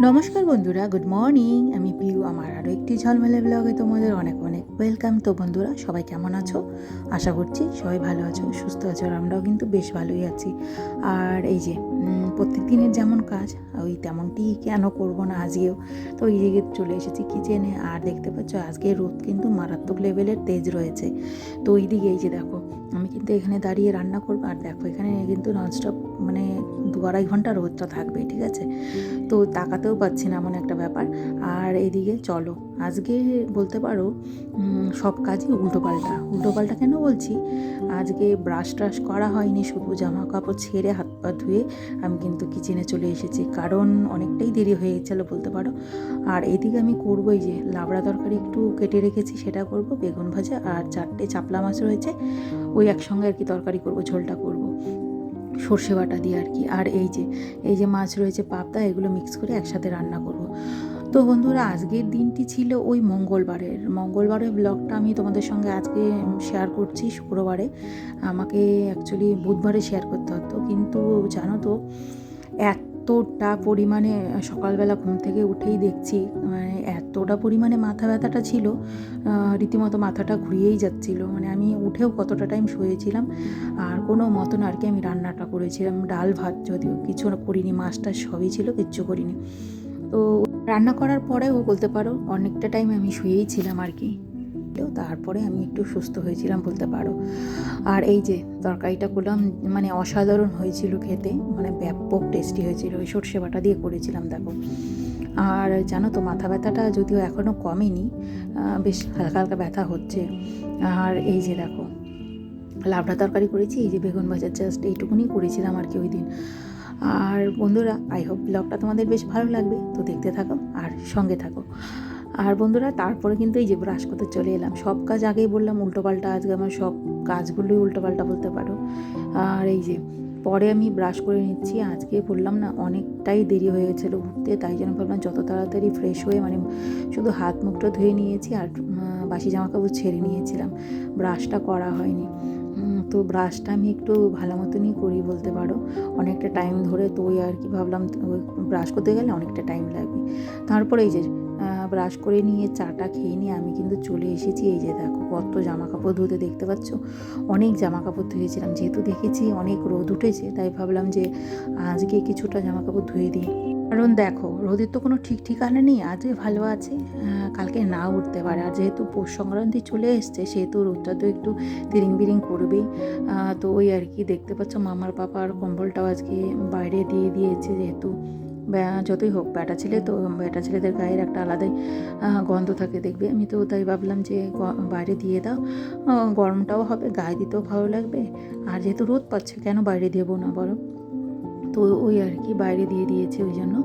নমস্কার বন্ধুরা, good morning. আমি পিউ। আমার আরও একটি ঝলমলে ব্লগে তোমাদের অনেক অনেক ওয়েলকাম। তো বন্ধুরা, সবাই কেমন আছো? আশা করছি সবাই ভালো আছো, সুস্থ আছো। আর আমরাও কিন্তু বেশ ভালোই আছি। আর এই যে প্রত্যেক দিনের যেমন কাজ, ওই তেমনটি কেন করবো না আজকেও। তো এই দিকে চলে এসেছি কিচেনে। আর দেখতে পাচ্ছ আজকে রোদ কিন্তু মারাত্মক লেভেলের তেজ রয়েছে। তো ওই দিকে এই যে দেখো, আমি কিন্তু এখানে দাঁড়িয়ে রান্না করবো। আর দেখো এখানে কিন্তু ননস্টপ মানে 2-2.5 ঘন্টা রোদটা থাকবে, ঠিক আছে? তো তাকাতেও পাচ্ছি না, এমন একটা ব্যাপার। আর এদিকে চলো, আজকে বলতে পারো সব কাজই উল্টোপাল্টা কেন বলছি, আজকে ব্রাশ ট্রাশ করা হয়নি, শুধু জামা কাপড় ছেড়ে হাত পা ধুয়ে আমি কিন্তু কিচেনে চলে এসেছি, কারণ অনেকটাই দেরি হয়ে গেছিলো বলতে পারো। আর এদিকে আমি করবো এই যে লাবড়া তরকারি একটু কেটে রেখেছি, সেটা করব, বেগুন ভাজা আর 4টে চাপলা মাছ রয়েছে, ওই একসঙ্গে আর কি তরকারি করব, ঝোলটা করব সর্ষে বাটা দিয়ে আর কি। আর এই যে মাছ রয়েছে পাবদা, এগুলো মিক্স করে একসাথে রান্না করব। তো বন্ধুরা, আজকের দিনটি ছিল ওই মঙ্গলবারের ব্লগটা আমি তোমাদের সঙ্গে আজকে শেয়ার করছি। শুক্রবারে আমাকে অ্যাকচুয়ালি বুধবারে শেয়ার করতে হতো, কিন্তু জানো তো এতটা পরিমাণে সকালবেলা ঘুম থেকে উঠেই দেখছি, মানে এতটা পরিমাণে মাথা ব্যথাটা ছিল, রীতিমতো মাথাটা ঘুরিয়েই যাচ্ছিল। মানে আমি উঠেও কতটা টাইম শুয়েছিলাম, আর কোনো মতন আর কি আমি রান্নাটা করেছিলাম, ডাল ভাত, যদিও কিছু করিনি, মাছটা সবই ছিল, কিচ্ছু করিনি। তো রান্না করার পরেও বলতে পারো অনেকটা টাইম আমি শুয়েই ছিলাম আর কি। তারপরে আমি একটু সুস্থ হয়েছিলাম বলতে পারো। আর এই যে তরকারিটা করলাম, মানে অসাধারণ হয়েছিল খেতে, মানে ব্যাপক টেস্টি হয়েছিল, ওই সর্ষে বাটা দিয়ে করেছিলাম দেখো। আর জানো তো মাথা ব্যথাটা যদিও এখনও কমেনি, বেশ হালকা হালকা ব্যথা হচ্ছে। আর এই যে দেখো লাবড়া তরকারি করেছি, এই যে বেগুন ভাজা, জাস্ট এইটুকুনি করেছিলাম আর কি ওই দিন। আর বন্ধুরা, আই হোপ ব্লগটা তোমাদের বেশ ভালো লাগবে, তো দেখতে থাকো আর সঙ্গে থাকো। আর বন্ধুরা, তারপরে কিন্তু এই যে ব্রাশ করতে চলে এলাম। সব কাজ আগেই বললাম উল্টোপাল্টা, আজকে আমার সব কাজগুলোই উল্টোপাল্টা বলতে পারো। আর এই যে পরে আমি ব্রাশ করে নিচ্ছি, আজকে বললাম না অনেকটাই দেরি হয়ে গেছিলো উঠতে, তাই জন্য ভাবলাম যত তাড়াতাড়ি ফ্রেশ হয়ে, মানে শুধু হাত মুখটা ধুয়ে নিয়েছি আর বাসি জামা কাপড় ছেড়ে নিয়েছিলাম, ব্রাশটা করা হয়নি। তো ব্রাশটা আমি একটু ভালো মতনই করি বলতে পারো, অনেকটা টাইম ধরে। তো ওই আর কি ভাবলাম ওই ব্রাশ করতে গেলে অনেকটা টাইম লাগবে। তারপরে এই যে ব্রাশ করে নিয়ে চাটা খেয়ে নিয়ে আমি কিন্তু চলে এসেছি। এই যে দেখো কত জামা কাপড় ধুতে, দেখতে পাচ্ছ অনেক জামা কাপড় ধুয়েছিলাম, যেহেতু দেখেছি অনেক রোদ উঠেছে, তাই ভাবলাম যে আজকে কিছুটা জামা কাপড় ধুয়ে দিই। কারণ দেখো রোদের তো কোনো ঠিক ঠিকানা নেই, আজকে ভালো আছে, কালকে না উঠতে পারে। আর যেহেতু পৌষ সংক্রান্তি চলে এসছে, সেহেতু রোদটা তো একটু তিরিং বিরিং করবেই। তো ওই আর কি দেখতে পাচ্ছ মামার পাপার কম্বলটাও আজকে বাইরে দিয়ে দিয়েছে, যেহেতু যতই হোক বেটা ছেলে, তো বেটা ছেলেদের গায়ের একটা আলাদাই গন্ধ থাকে দেখবে। আমি তো তাই ভাবলাম যে বাইরে দিয়ে দাও, গরমটাও হবে, গায়ে দিতেও ভালো লাগবে। আর যেহেতু রোদ পাচ্ছে, কেন বাইরে দেবো না বলো। তো ওই আর কি বাইরে দিয়ে দিয়েছে ওই জন্য।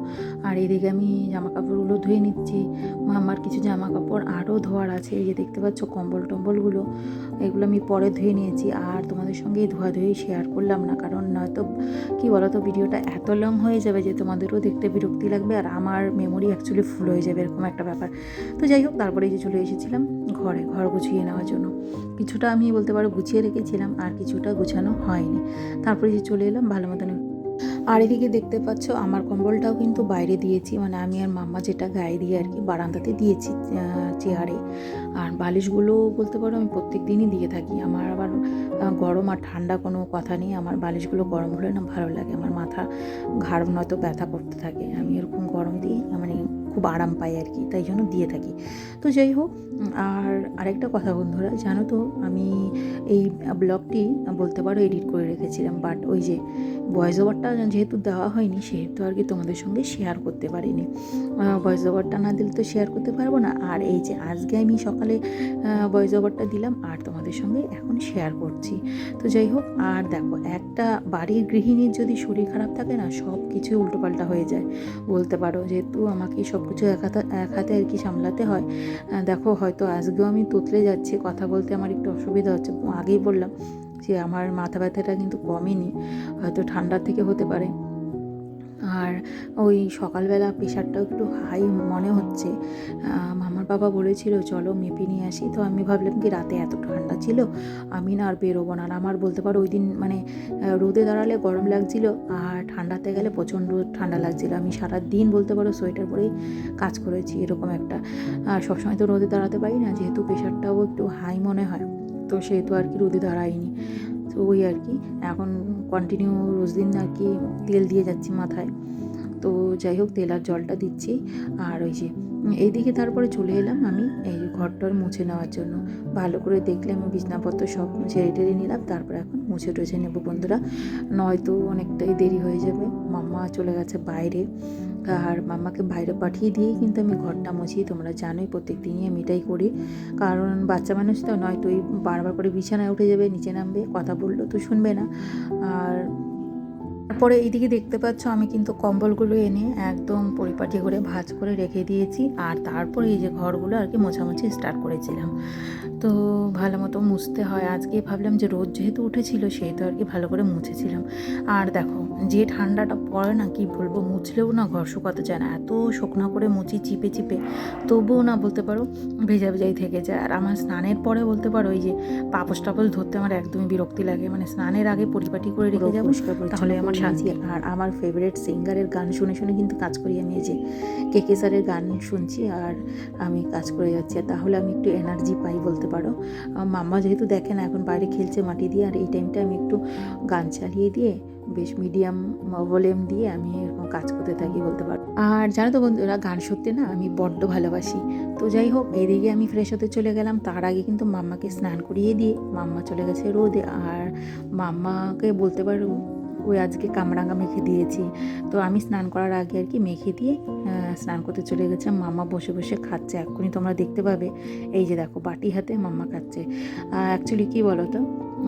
আর এদিকে আমি জামা কাপড়গুলো ধুয়ে নিচ্ছি। আমার কিছু জামা কাপড় আরও ধোয়ার আছে, এই যে দেখতে পাচ্ছ কম্বল টম্বলগুলো, এগুলো আমি পরে ধুয়ে নিয়েছি। আর তোমাদের সঙ্গে এই ধোয়াধুয়ি শেয়ার করলাম না, কারণ নয়তো কী বলো তো, ভিডিওটা এত লং হয়ে যাবে যে তোমাদেরও দেখতে বিরক্তি লাগবে, আর আমার মেমোরি অ্যাকচুয়ালি ফুল হয়ে যাবে, এরকম একটা ব্যাপার। তো যাই হোক, তারপরে এই যে চলে এসেছিলাম ঘর গুছিয়ে নেওয়ার জন্য। কিছুটা আমি বলতে পারো গুছিয়ে রেখেছিলাম, আর কিছুটা গুছানো হয়নি। তারপরে যে চলে এলাম ভালো মতন। আর এদিকে দেখতে পাচ্ছ আমার কম্বলটাও কিন্তু বাইরে দিয়েছি, মানে আমি আর মাম্মা যেটা গায়ে দিয়ে আর কি বারান্দাতে দিয়েছি চেয়ারে। আর বালিশগুলো বলতে পারো আমি প্রত্যেক দিনই দিয়ে থাকি। আমার আবার গরম আর ঠান্ডা কোনো কথা নেই, আমার বালিশগুলো গরম হলে না ভালো লাগে, আমার মাথা ঘাড় নয়তো ব্যথা করতে থাকে, আমি এরকম গরম দিয়ে মানে খুব আরাম পাই আর কি, তাই জন্য দিয়ে থাকি। তো যাই হোক, আর আরেকটা কথা বন্ধুরা, জানো তো আমি এই ব্লগটি বলতে পারো এডিট করে রেখেছিলাম, বাট ওই যে ভয়েস ওভারটা যেহেতু দেওয়া হয়নি, সেহেতু আর কি তোমাদের সঙ্গে শেয়ার করতে পারিনি। ভয়েস ওভারটা না দিলে তো শেয়ার করতে পারবো না। আর এই যে আজকে আমি সকালে ভয়েস ওভারটা দিলাম আর তোমাদের সঙ্গে এখন শেয়ার করছি। তো যাই হোক, আর দেখো একটা বাড়ির গৃহিণীর যদি শরীর খারাপ থাকে না, সব কিছুই উল্টোপাল্টা হয়ে যায় বলতে পারো, যেহেতু আমাকে সব কিছু এক হাতে আর কি সামলাতে হয়। দেখো হয়তো আজকেও আমি তোতলে যাচ্ছি, কথা বলতে আমার একটু অসুবিধা হচ্ছে। আগেই বললাম যে আমার মাথা ব্যথাটা কিন্তু কমেনি, হয়তো ঠান্ডার থেকে হতে পারে। আর ওই সকালবেলা প্রেশারটাও একটু হাই মনে হচ্ছে। মামার বাবা বলেছিল চলো মেপে নিয়ে আসি, তো আমি ভাবলাম কি রাতে এত ঠান্ডা ছিল আমি না আর বেরোবো না। আর আমার বলতে পারো ওই দিন মানে রোদে দাঁড়ালে গরম লাগছিল আর ঠান্ডাতে গেলে প্রচণ্ড ঠান্ডা লাগছিল। আমি সারা দিন বলতে পারো সোয়েটার পরেই কাজ করেছি, এরকম একটা। আর সবসময় তো রোদে দাঁড়াতে পারি না, যেহেতু প্রেশারটাও একটু হাই মনে হয়, তো সেহেতু আর কি রোদে দাঁড়াইনি। তো ওই আর কি এখন কন্টিনিউ রোজ দিন আর কি তেল দিয়ে যাচ্ছি মাথায়। তো যাই হোক তেল আর জলটা দিচ্ছি। আর ওই যে এইদিকে তারপরে চলে এলাম আমি এই ঘরটার মুছে নেওয়ার জন্য। ভালো করে দেখলে আমি বিছনাপত্র সব ঝেড়ে টেড়ে নিলাম, তারপরে এখন মুছে টুছে নেবো বন্ধুরা, নয়তো অনেকটাই দেরি হয়ে যাবে। মাম্মা চলে গেছে বাইরে, আর মাম্মাকে বাইরে পাঠিয়ে দিয়েই কিন্তু আমি ঘরটা মুছি। তোমরা জানোই প্রত্যেক দিনই আমি এটাই করি, কারণ বাচ্চা মানুষ তো, নয়তো ওই বারবার করে বিছানায় উঠে যাবে, নিচে নামবে, কথা বললেও তো শুনবে না। আর তারপরে এইদিকে দেখতে পাচ্ছ আমি কিন্তু কম্বলগুলো এনে একদম পরিপাটি করে ভাঁজ করে রেখে দিয়েছি। আর তারপরে এই যে ঘরগুলো আর কি মোছামুছি স্টার্ট করেছিলাম। তো ভালো মতো মুছতে হয়। আজকে ভাবলাম যে রোদ যেহেতু উঠেছিল সেহেতু আর কি ভালো করে মুছেছিলাম। আর দেখো যে ঠান্ডাটা পড়ে না, কি বলবো, মুছলেও না ঘর শুকাতে চায় না, এত শুকনো করে মুছি চিপে চিপে, তবুও না বলতে পারো ভেজা ভেজাই থেকে যায়। আর আমার স্নানের পরে বলতে পারো এই যে পাপোশ টাপোশ ধরতে আমার একদমই বিরক্তি লাগে, মানে স্নানের আগে পরিপাটি করে রেখে যাবো তাহলে আমার শান্তি। আর আমার ফেভারিট সিঙ্গারের গান শুনে শুনে কিন্তু কাজ করি আমি। এই যে কেকে স্যারের গান শুনছি আর আমি কাজ করে যাচ্ছি, আর তাহলে আমি একটু এনার্জি পাই বলতে পারো। মাম্মা যেহেতু দেখে না, এখন বাইরে খেলছে মাটি দিয়ে, আর এই টাইমটা আমি একটু গান চালিয়ে দিয়ে বেশ মিডিয়াম ভলিউম দিয়ে আমি এরকম কাজ করতে থাকি বলতে পারো। আর জানো তো বন্ধুরা, গান শুনতে না আমি বড্ড ভালোবাসি। তো যাই হোক এদিকে আমি ফ্রেশ হতে চলে গেলাম, তার আগে কিন্তু মাম্মাকে স্নান করিয়ে দিয়ে মাম্মা চলে গেছে রোদে। আর মাম্মাকে বলতে পারো ওই আজকে কামরাঙা মেখে দিয়েছি, তো আমি স্নান করার আগে আর কি মেখে দিয়ে স্নান করতে চলে গেছিলাম। মাম্মা বসে বসে খাচ্ছে, এক্ষুনি তোমরা দেখতে পাবে। এই যে দেখো বাটি হাতে মাম্মা খাচ্ছে। অ্যাকচুয়ালি কী বলো তো,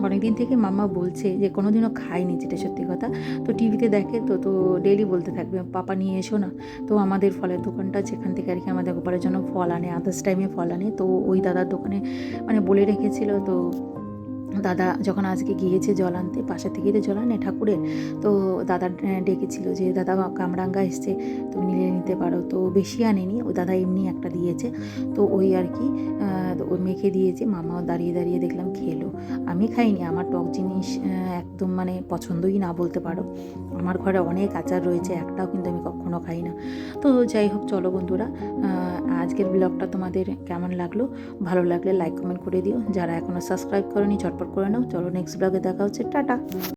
অনেক দিন থেকে মাম্মা বলছে যে কোনো দিনও খায়নি, যেটা সত্যি কথা। তো টিভিতে দেখে তো তো ডেইলি বলতে থাকবে পাপা নিয়ে এসো না। তো আমাদের ফলের দোকানটা যেখান থেকে আর কি আমাদের গোপালের জন্য ফল আনে, আদার্স টাইমে ফল আনে, তো ওই দাদার দোকানে মানে বলে রেখেছিল। তো দাদা যখন আজকে গিয়েছে জল আনতে, পাশে থেকেই তো জল আনে ঠাকুরের, তো দাদা ডেকেছিল যে দাদা কামরাঙ্গা এসছে, তুমি নিলে নিতে পারো। তো বেশি আনেনি, ওই দাদা এমনি একটা দিয়েছে, তো ওই আর কি ওই মেখে দিয়েছে। মামাও দাঁড়িয়ে দাঁড়িয়ে দেখলাম খেলো, আমি খাইনি। আমার টক জিনিস একদম মানে পছন্দই না বলতে পারো। আমার ঘরে অনেক আচার রয়েছে, একটাও কিন্তু আমি কখনো খাই না। তো যাই হোক চলো বন্ধুরা, আজকের ব্লগটা তোমাদের কেমন লাগলো? ভালো লাগলে লাইক কমেন্ট করে দিও, যারা এখনও সাবস্ক্রাইব করোনি ঝটপট করে নাও। চলো নেক্সট ব্লগে দেখা হচ্ছে, টাটা।